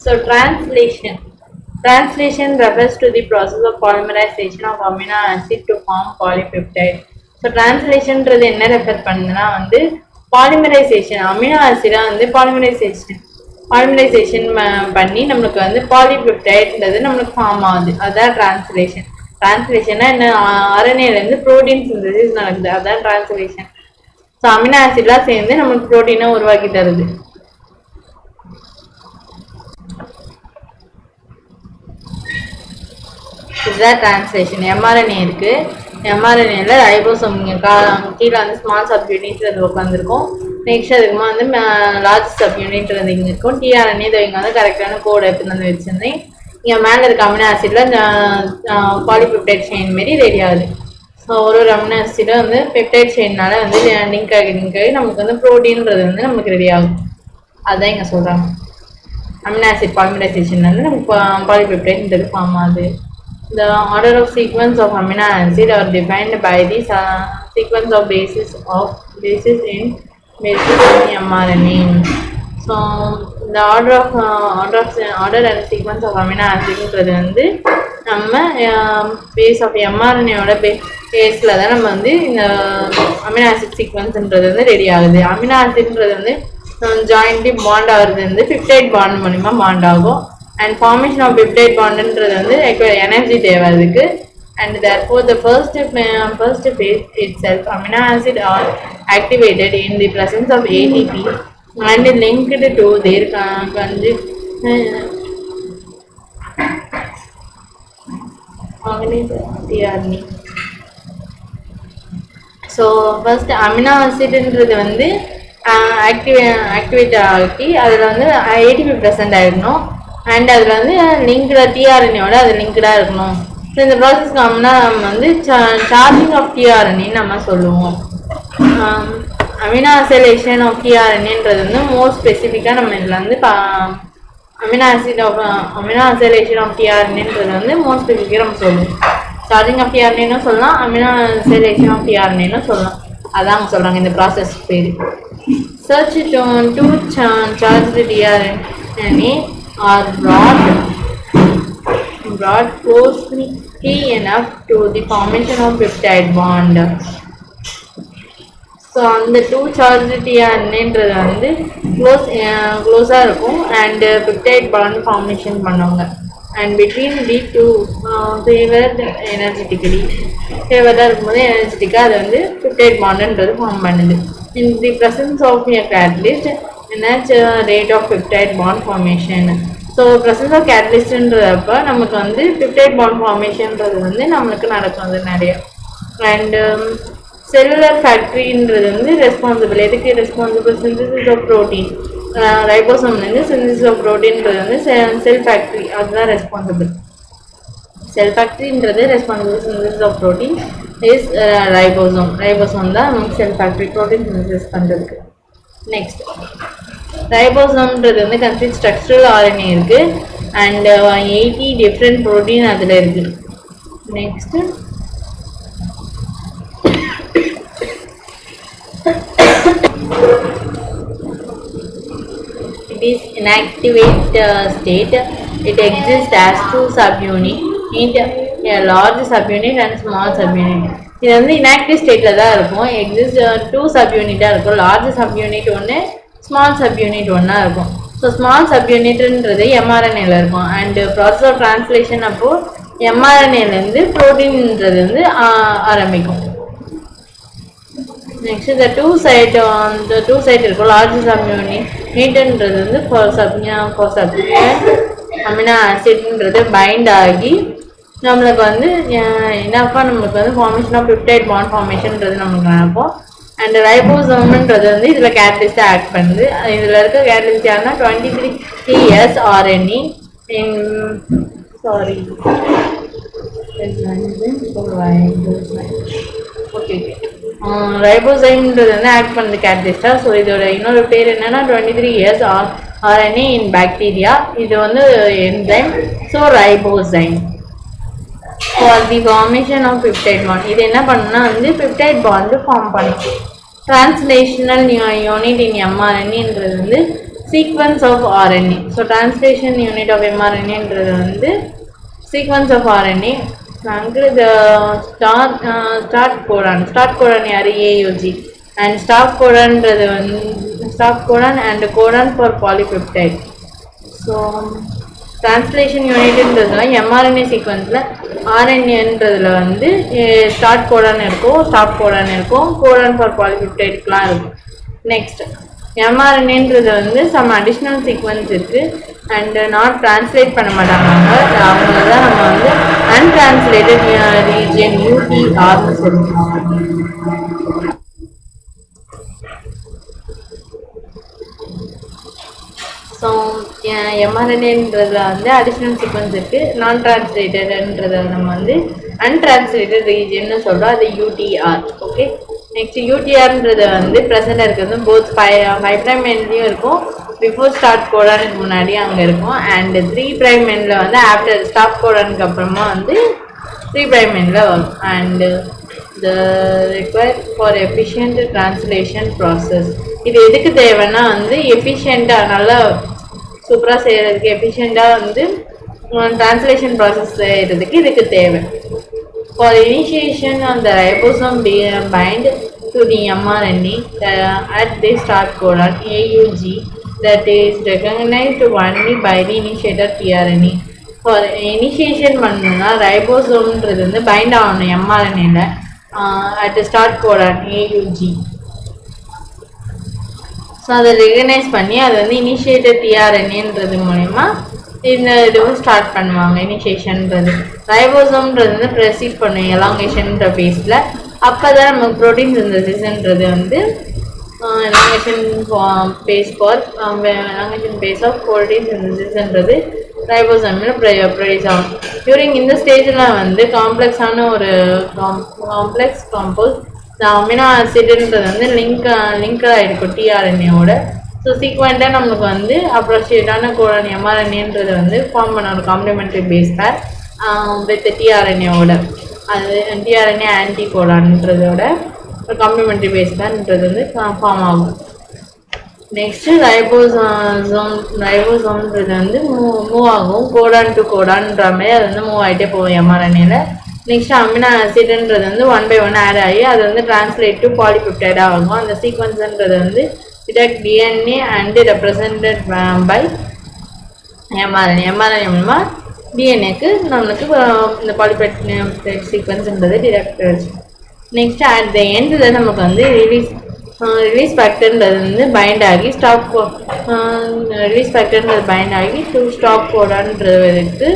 So translation refers to the process of polymerization of amino acid to form polypeptide. So translationன்றது என்ன refer பண்ணுதுன்னா வந்து polymerisation amino ஆசிடா வந்து polymerisation பண்ணி நம்மளுக்கு வந்து பாலிபெப்டைட்ன்றது நம்மளுக்கு ஃபார்ம் ஆகுது. அதான் டிரான்ஸ்லேஷன். டிரான்ஸ்லேஷன்னா என்ன, ஆர்என்ஏலேருந்து ப்ரோட்டீன் சிந்தசிஸ் நடக்குது, அதான் டிரான்ஸ்லேஷன். ஸோ அமினோ ஆசிட்லாம் சேர்ந்து நம்மளுக்கு ப்ரோட்டீனை உருவாக்கி தருது. இதுதான் டிரான்ஸ்லேஷன். எம்ஆர்என்ஏ இருக்குது. எம்ஆர்என்ஏல ரைபோசோம் கீழே வந்து ஸ்மால் சப் யூனிட் அது உட்காந்துருக்கும். நெக்ஸ்ட் அதுக்குமா வந்து லார்ஜ் சப் யூனிட் வந்து இங்கே இருக்கும். டிஆர்என்ஏ இதை இங்கே வந்து கரெக்டான கோடு எடுத்துன்னு வந்து வச்சுருந்தேன். இங்கே மேலே இருக்க அமினோ ஆசிடில் பாலிபெப்டைட் செயின் மாரி ரெடி ஆகுது. ஸோ ஒரு அமினோ ஆசிடை வந்து பெப்டைட் செயின்னால வந்து லிங்க் ஆகி நமக்கு வந்து ப்ரோட்டீன்றது வந்து நமக்கு ரெடி ஆகும். அதுதான் இங்கே சொல்கிறாங்க. அமினோ ஆசிட் பாலிமரைசேஷன் வந்து நமக்கு பாலிபெப்டைட்ன்றது ஃபார்ம் ஆகுது. The order of sequence of amino acid are defined by the sequence of bases in mRNA. So the order and sequence of amino acid வந்து நம்ம பேஸ் ஆஃப் எம்ஆர்என்ஏயோட பேஸில் தான் நம்ம வந்து இந்த அமினோ ஆசிட் சீக்வன்ஸ்ன்றது வந்து ரெடி ஆகுது. அமினோ ஆசிட்ன்றது வந்து ஜாயின்ட்லி பாண்ட் ஆகுறது வந்து பெப்டைட் பாண்ட் மூலிமா பாண்ட் ஆகும். And formation of peptide bondன்றது வந்து எனர்ஜி தேவை அதுக்கு. And therefore the first phase itself amino acid are activated in the presence of ATP and linked to their conjugate tRNA. So first amino acidன்றது வந்து activate ஆகி அதில் வந்து ATP present ஆகிடணும். And அதில் வந்து லிங்க்டாக டிஆர்என்ஏவோட அது லிங்க்டாக இருக்கணும். ஸோ இந்த ப்ராசஸ்க்கு நம்மனா நம்ம வந்து சார்ஜிங் ஆஃப் டிஆர்என்ஏன்னு நம்ம சொல்லுவோம். அமினோ அசைலேஷன் ஆஃப் டிஆர்என்ஏன்றது வந்து மோர் ஸ்பெசிஃபிக்காக நம்ம இதில் வந்து அமினோ அசைலேஷன் ஆஃப் டிஆர்என்ஏன்றது வந்து மோர் ஸ்பெசிஃபிக்காக நம்ம சொல்லுவோம். சார்ஜிங் ஆஃப் டிஆர்என்ஏன்னு சொல்லலாம், அமினோ அசைலேஷன் ஆஃப் டிஆர்என்ஏன்னு சொல்லலாம். அதான் அவங்க சொல்கிறாங்க இந்த ப்ராசஸ் பேர். Search to charge tRNA are brought closely enough to the formation of peptide bond. So அந்த டூ சார்ஜ் டிஆர்என்ஏன்றது வந்து க்ளோஸாக இருக்கும் அண்ட் பெப்டைட் பாண்ட் ஃபார்மேஷன் பண்ணுவாங்க. அண்ட் பிட்வீன் தி டூ ஃபேவர்டாக இருக்கும்போது எனர்ஜெட்டிக்காக அது வந்து பெப்டைட் பாண்டுன்றது ஃபார்ம் பண்ணுது. In the presence of a catalyst rate of peptide bond formation. So presence of கேட்டலிஸ்ட்ன்றப்ப நமக்கு வந்து பெப்டைட் பாண்ட் ஃபார்மேஷன்றது வந்து நம்மளுக்கு நடக்கும் அது நிறைய. அண்ட் செல்லுலர் ஃபேக்ட்ரின்றது வந்து எதுக்கு ரெஸ்பான்சிபிள் சிந்தசிஸ் ஆஃப் ப்ரோட்டீன். ரைபோசோம்லேருந்து சிந்தசிஸ் ஆஃப் ப்ரோட்டீன்றது வந்து செல் ஃபேக்ட்ரி, அதுதான் ரெஸ்பான்சிபிள். செல் ஃபேக்ட்ரின்றது responsible synthesis of protein is ribosome தான் நமக்கு செல் ஃபேக்ட்ரி ப்ரோட்டீன் சிந்தசிஸ் பண்ணுறதுக்கு. நெக்ஸ்ட் ரைபோசோம்ன்றது வந்து கன்சிஸ்ட் ஸ்ட்ரக்சரல் ஆர்என்ஏ இருக்குது அண்ட் 80 டிஃப்ரெண்ட் ப்ரோட்டீன் அதில் இருக்குது. Next it is inactivate state. It exists as two subunit, a large subunit and small subunit. இது வந்து இன்ஆக்டிவ் ஸ்டேட்டில் தான் இருக்கும். எக்ஸிஸ்ட் 2 சப்யூனிட்டாக இருக்கும். லார்ஜ் சப்யூனிட் ஒன்று, ஸ்மால் சப்யூனிட் ஒன்றா இருக்கும். ஸோ ஸ்மால் சப்யூனிட்ன்றது எம்ஆர்என்ஏல இருக்கும். அண்டு ப்ராசஸ் ஆஃப் ட்ரான்ஸ்லேஷன் அப்போது எம்ஆர்என்ஏலேருந்து ப்ரோட்டீன்ன்றது வந்து ஆரம்பிக்கும். நெக்ஸ்ட் இந்த டூ சைட் இருக்கும். லார்ஜ் சப்யூனிட்ன்றது வந்து ஃபார் சப்யூனிட் அமினோ ஆசிட்ன்றது பைண்ட் ஆகி நம்மளுக்கு வந்து என்னப்பா நம்மளுக்கு வந்து ஃபார்மேஷன் ஆஃப் பெப்டைட் பாண்ட் ஃபார்மேஷன்ன்றது நம்மளுக்கு நினைப்போம். அண்ட் ரைபோசோம்ன்றது வந்து இதில் கேட்டலிஸ்ட்டாக ஆக்ட் பண்ணுது. இதில் இருக்க கேட்டலிஸ்ட் யாருன்னா 23S RNA ஓகே ரைபோசைம்ன்றது வந்து ஆக்ட் பண்ணுது கேட்டலிஸ்ட்டாக. ஸோ இதோட இன்னொரு பேர் என்னன்னா 23S RNA இன் பாக்டீரியா. இது வந்து enzyme. So ribozyme for the formation of peptide bond. இது என்ன பண்ணுன்னா வந்து பெப்டைட் பாண்ட் ஃபார்ம் பண்ணும். டிரான்ஸ்லேஷனல் யூனிட் இன் எம்ஆர்என்ஏன்றது வந்து sequence of RNA. So translation unit of mRNA வந்து sequence of RNA. அங்கே the start codon யார் AUG and stop codonன்றது வந்து stop codon and codon for polypeptide. So translation unitன்றதுல mRNA sequenceல RNAன்றதுல வந்து start codon இருக்கும், stop codon இருக்கும், codon for polypeptideலாம் இருக்கும். Next mRNAன்றது வந்து some additional sequence இருக்கு and not translate பண்ண மாட்டாங்க. அவங்கள தான் நம்ம வந்து untranslated region UTRன்னு சொல்லுவோம். ஸோ mRNAன்றதுல வந்து அடிஷ்னல் சீக்வன்ஸ் இருக்குது, நான் டிரான்ஸ்லேட்டட்ன்றதை நம்ம வந்து அன்டிரான்ஸ்லேட்டட் ரீஜன்னு சொல்கிறோம், அது யூடிஆர். ஓகே, நெக்ஸ்ட் யூடிஆர்ன்றது வந்து ப்ரெசென்ட்டாக இருக்கிறது போத் 5' எண்ட்லேயும் இருக்கும், பிஃபோர் ஸ்டார்ட் கோடானுக்கு முன்னாடி அங்கே இருக்கும், அண்ட் 3' எண்டில் வந்து ஆஃப்டர் ஸ்டாப் கோடானுக்கு அப்புறமா வந்து 3' எண்டில் வரும். And the required for efficient translation process. இது எதுக்கு தேவைன்னா வந்து எஃபிஷியண்ட்டாக நல்லா சூப்பராக செய்கிறதுக்கு, எஃபிஷியண்ட்டாக வந்து டிரான்ஸ்லேஷன் ப்ராசஸ் செய்கிறதுக்கு இதுக்கு தேவை. For initiation on the ribosome bind to the mRNA at the start codon AUG that is recognized only by the initiator tRNA. For initiation பண்ணணும்னா ரைபோசோம்ன்றது வந்து பைண்ட் ஆகணும் mRNAல at the start codon AUG. So அதை recognise பண்ணி அதை வந்து initiated டிஆர்என்ஏன்றது மூலமா இந்த இதுவும் ஸ்டார்ட் பண்ணுவாங்க. இனிஷியேஷன்ன்றது ரைபோசோம்ன்றது வந்து ப்ரெசீட் பண்ணும் எலாங்கேஷன்ற பேஸில். அப்போ தான் நமக்கு ப்ரோட்டீன் சிந்தசிஸ்ன்றது வந்து எலாங்கேஷன் பேஸ் ஆஃப் ப்ரோட்டீன் சிந்தசிஸ்ன்றது ரைபோசோமில் ப்ரொடியூஸ் ஆகும். டியூரிங் இந்த ஸ்டேஜில் வந்து காம்ப்ளெக்ஸான ஒரு காம்ப்ளெக்ஸ் காம்போஸ் அமினோ ஆசிட்ன்றது வந்து லிங்க் ஆகிருக்கும் டிஆர்என்ஏவோட. ஸோ சீக்வெண்ட்டாக நம்மளுக்கு வந்து அப்ரோஷியேட்டான கோடன் mRNAன்றது வந்து ஃபார்ம் பண்ண ஒரு காம்ப்ளிமெண்ட்ரி பேஸ் பேர் வித் டிஆர்என்ஏவோட. அது டிஆர்என்ஏ ஆன்டி கோடான்றதோட ஒரு காம்ப்ளிமெண்ட்ரி பேஸ் பேர்ன்றது வந்து ஃபார்ம் ஆகும். நெக்ஸ்ட்டு ரைபோசோம்ன்றது வந்து மூவ் ஆகும் கோடான் டு கோடான்ற மாதிரி அது வந்து மூவ் ஆகிட்டே போகும் mRNAல. நெக்ஸ்ட் அமினோ ஆசிட்ன்றது வந்து 1 by 1 ஆட் ஆகி அது வந்து டிரான்ஸ்லேட் டு பாலிபெப்டைடாக ஆகும். அந்த சீக்வன்ஸ்ன்றது வந்து detect DNA and represented by mRNA மூலமா டிஎன்ஏக்கு நம்மளுக்கு இந்த பாலிபெப்டைட் சீக்வன்ஸ்ன்றது டிடெக்ட் ஆச்சு. நெக்ஸ்ட் அட் த எண்டில் நமக்கு வந்து ரிலீஸ் ஃபேக்டர்ன்றது வந்து பைண்ட் ஆகி பைண்ட் ஆகி டு ஸ்டாப் கோடான்றதுக்கு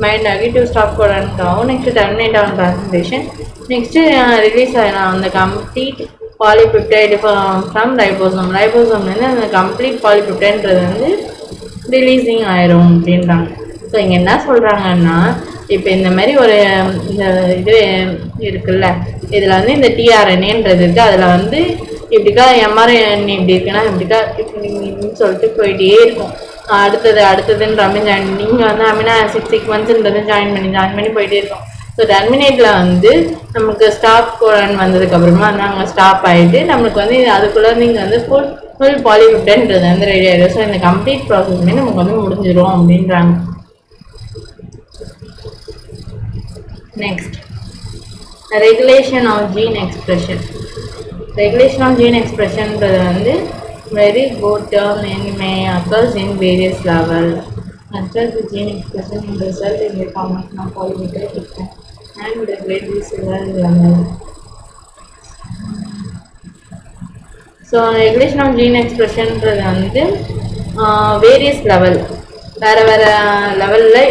பைண்ட் ஆகி டு ஸ்டாப் கோடான்காகும். நெக்ஸ்ட் டெர்மினேட் ஆகும் ட்ரான்ஸ்லேஷன். நெக்ஸ்ட்டு ரிலீஸ் ஆகிடும் அந்த கம்ப்ளீட் பாலிபெப்டைடு ஃப்ரம் ரைபோசோம்லேருந்து அந்த கம்ப்ளீட் பாலிபெப்டைன்றது வந்து ரிலீஸிங் ஆயிரும் அப்படின்றாங்க. ஸோ இங்கே என்ன சொல்கிறாங்கன்னா, இப்போ இந்த மாதிரி ஒரு இந்த இது இருக்குல்ல, இதில் வந்து இந்த டிஆர்என்ஏன்றது இருக்குது, அதில் வந்து இப்படிக்கா mRNA இப்படி இருக்குன்னா இப்படிக்கா இப்படின்னு சொல்லிட்டு போயிட்டே இருக்கும். அடுத்ததுன்ற மாதிரி நீங்கள் வந்து அமினோ ஆசிட் சீக்வன்ஸ்ன்றது ஜாயின் பண்ணி போயிட்டே இருக்கும். ஸோ டெர்மினேட்டில் வந்து நமக்கு ஸ்டாப் கோடான் வந்ததுக்கப்புறமா வந்து அங்கே ஸ்டாப் ஆகிட்டு நம்மளுக்கு வந்து அதுக்குள்ளே நீங்கள் வந்து ஃபுல் பாலிபெப்டைன்றது வந்து ரெடி ஆகிடும். ஸோ இந்த கம்ப்ளீட் ப்ராசஸ்மே நமக்கு வந்து முடிஞ்சிடும் அப்படின்றாங்க. Next regulation of gene expression. Regulation of gene எக்ஸ்பிரஷன்ன்றது வந்து very good term and may occurs in various levels. Consider the gene expression in result in the formation of polypeptide and regulate the cellular level. So regulation of gene expression வந்து various level வேறு லெவலில்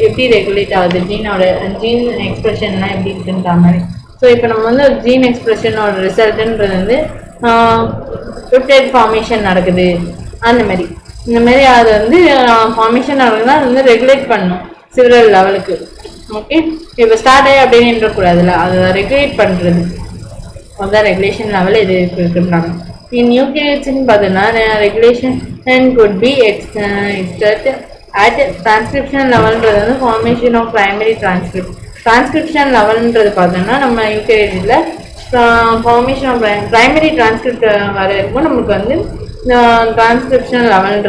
எப்படி regulate ஆகுது gene எக்ஸ்பிரஷன்லாம் எப்படி இருக்குன்ற மாதிரி. So இப்போ நம்ம வந்து ஒரு ஜீன் எக்ஸ்பிரஷனோட ரிசல்ட்டுன்றது வந்து பெப்டைட் ஃபார்மேஷன் நடக்குது, அந்த மாதிரி இந்த மாதிரி அது வந்து ஃபார்மேஷன் நடக்குதுன்னா அது வந்து ரெகுலேட் பண்ணும் சிவரல் லெவலுக்கு. ஓகே, இப்போ ஸ்டார்ட் ஆகி அப்படின்னு நின்றக்கூடாதுல்ல, அதை ரெகுலேட் பண்ணுறது அதுதான் ரெகுலேஷன் லெவல் இது இருக்குன்றாங்க. இன் நியூக்ளியேட்ஸ்ன்னு பார்த்தோன்னா regulation could be exerted at transcription லெவல்ன்றது வந்து ஃபார்மேஷன் ஆஃப் ப்ரைமரி டிரான்ஸ்கிரிப்ஷன் லெவல்ன்றது பார்த்தோன்னா நம்ம யூகேரியில் ஃபார்மேஷன் ஆஃப் ப்ரைமரி டிரான்ஸ்கிரிப்ட் வர இருக்கும். நமக்கு வந்து டிரான்ஸ்கிரிப்ஷன் 11